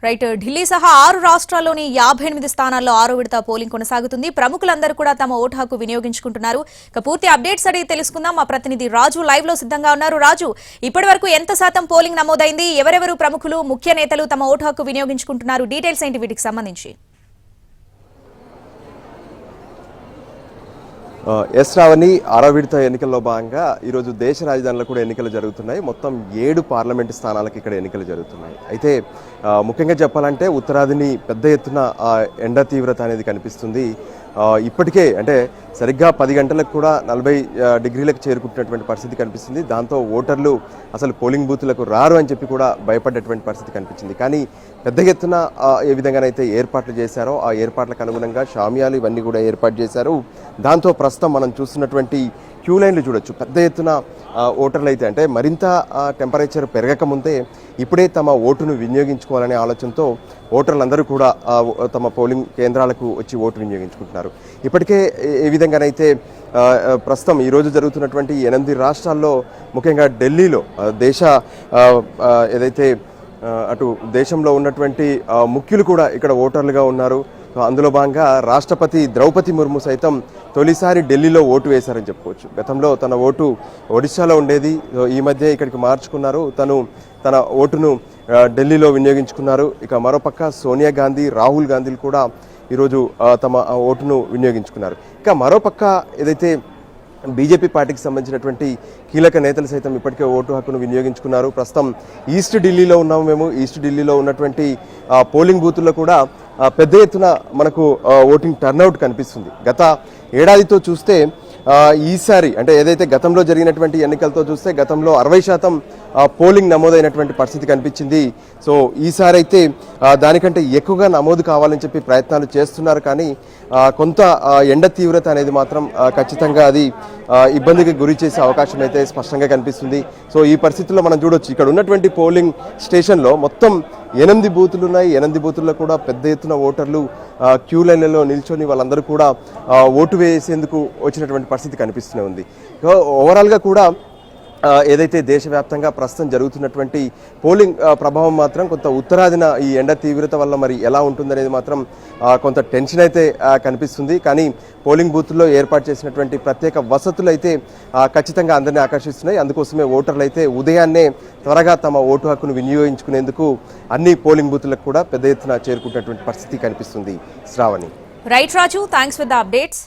Right Delhi సహా 6 రాష్ట్రాల్లోని 58 స్థానాల్లో 6వ విడత పోలింగ్ కొనసాగుతుంది. ప్రముఖులందరూ కూడా తమ ఓటు హక్కు వినియోగించుకుంటున్నారు. ఇక పూర్తి అప్డేట్స్ అడిగి తెలుసుకుందాం. మా ప్రతినిధి రాజు లైవ్ లో సిద్ధంగా ఉన్నారు. రాజు, ఇప్పటివరకు ఎంత శాతం పోలింగ్ నమోదైంది? ఎవరెవరు ప్రముఖులు, ముఖ్య నేతలు తమ ఓటు హక్కు వినియోగించుకుంటున్నారు? డీటెయిల్స్ ఏంటి వీటికి సంబంధించి? శ్రావణి, 6వ విడత ఎన్నికల్లో భాగంగా ఈరోజు దేశ రాజధానిలో కూడా ఎన్నికలు జరుగుతున్నాయి. మొత్తం 7 పార్లమెంటు స్థానాలకు ఇక్కడ ఎన్నికలు జరుగుతున్నాయి. అయితే ముఖ్యంగా చెప్పాలంటే ఉత్తరాదిని పెద్ద ఎత్తున ఎండ తీవ్రత అనేది కనిపిస్తుంది. ఇప్పటికే అంటే సరిగ్గా 10 గంటలకు కూడా 40 డిగ్రీలకు చేరుకుంటున్నటువంటి పరిస్థితి కనిపిస్తుంది. దాంతో ఓటర్లు అసలు పోలింగ్ బూత్లకు రారు అని చెప్పి కూడా భయపడ్డటువంటి పరిస్థితి కనిపించింది. కానీ పెద్ద ఎత్తున ఏ విధంగానైతే ఏర్పాట్లు చేశారో ఆ ఏర్పాట్లకు అనుగుణంగా షామియాలు ఇవన్నీ కూడా ఏర్పాటు చేశారు. దాంతో ప్రస్తుతం మనం చూస్తున్నటువంటి క్యూ లైన్లు చూడొచ్చు. పెద్ద ఎత్తున ఓటర్లు అయితే అంటే మరింత టెంపరేచర్ పెరగకముందే ఇప్పుడే తమ ఓటును వినియోగించుకోవాలనే ఆలోచనతో ఓటర్లందరూ కూడా తమ పోలింగ్ కేంద్రాలకు వచ్చి ఓటు వినియోగించుకుంటున్నారు. ఇప్పటికే ఏ విధంగానైతే ప్రస్తుతం ఈరోజు జరుగుతున్నటువంటి 8 రాష్ట్రాల్లో ముఖ్యంగా ఢిల్లీలో ఏదైతే అటు దేశంలో ఉన్నటువంటి ముఖ్యులు కూడా ఇక్కడ ఓటర్లుగా ఉన్నారు. అందులో భాగంగా రాష్ట్రపతి ద్రౌపది ముర్ము సైతం తొలిసారి ఢిల్లీలో ఓటు వేశారని చెప్పుకోవచ్చు. గతంలో తన ఓటు ఒడిశాలో ఉండేది, ఈ మధ్య ఇక్కడికి మార్చుకున్నారు. తన ఓటును ఢిల్లీలో వినియోగించుకున్నారు. ఇక మరోపక్క సోనియా గాంధీ, రాహుల్ గాంధీలు కూడా ఈరోజు తమ ఓటును వినియోగించుకున్నారు. ఇక మరోపక్క ఏదైతే బీజేపీ పార్టీకి సంబంధించినటువంటి కీలక నేతలు సైతం ఇప్పటికే ఓటు హక్కును వినియోగించుకున్నారు. ప్రస్తుతం ఈస్ట్ ఢిల్లీలో ఉన్నాము మేము. ఈస్ట్ ఢిల్లీలో ఉన్నటువంటి పోలింగ్ బూతుల్లో కూడా పెద్ద ఎత్తున మనకు ఓటింగ్ టర్నౌట్ కనిపిస్తుంది. గత ఏడాదితో చూస్తే ఈసారి అంటే ఏదైతే గతంలో జరిగినటువంటి ఎన్నికలతో చూస్తే గతంలో 60% పోలింగ్ నమోదైనటువంటి పరిస్థితి కనిపించింది. సో ఈసారి అయితే దానికంటే ఎక్కువగా నమోదు కావాలని చెప్పి ప్రయత్నాలు చేస్తున్నారు. కానీ కొంత ఎండ తీవ్రత అనేది మాత్రం ఖచ్చితంగా అది ఇబ్బందికి గురి చేసే అవకాశం అయితే స్పష్టంగా కనిపిస్తుంది. సో ఈ పరిస్థితుల్లో మనం చూడొచ్చు, ఇక్కడ ఉన్నటువంటి పోలింగ్ స్టేషన్లో మొత్తం 8 బూతులు ఉన్నాయి. 8 బూతుల్లో కూడా పెద్ద ఎత్తున ఓటర్లు క్యూ లైన్లలో నిల్చొని వాళ్ళందరూ కూడా ఓటు వేసేందుకు వచ్చినటువంటి పరిస్థితి కనిపిస్తూనే ఉంది. ఓవరాల్గా కూడా ఏదైతే దేశవ్యాప్తంగా ప్రస్తుతం జరుగుతున్నటువంటి పోలింగ్ ప్రభావం మాత్రం కొంత ఉత్తరాదిన ఈ ఎండ తీవ్రత వల్ల మరి ఎలా ఉంటుందనేది మాత్రం కొంత టెన్షన్ అయితే కనిపిస్తుంది. కానీ పోలింగ్ బూత్లో ఏర్పాటు చేసినటువంటి ప్రత్యేక వసతులు అయితే ఖచ్చితంగా అందరినీ ఆకర్షిస్తున్నాయి. అందుకోసమే ఓటర్లు అయితే ఉదయాన్నే త్వరగా తమ ఓటు హక్కును వినియోగించుకునేందుకు అన్ని పోలింగ్ బూత్లకు కూడా పెద్ద ఎత్తున చేరుకుంటున్నటువంటి పరిస్థితి కనిపిస్తుంది. Shravani. Right Raju, thanks for the updates.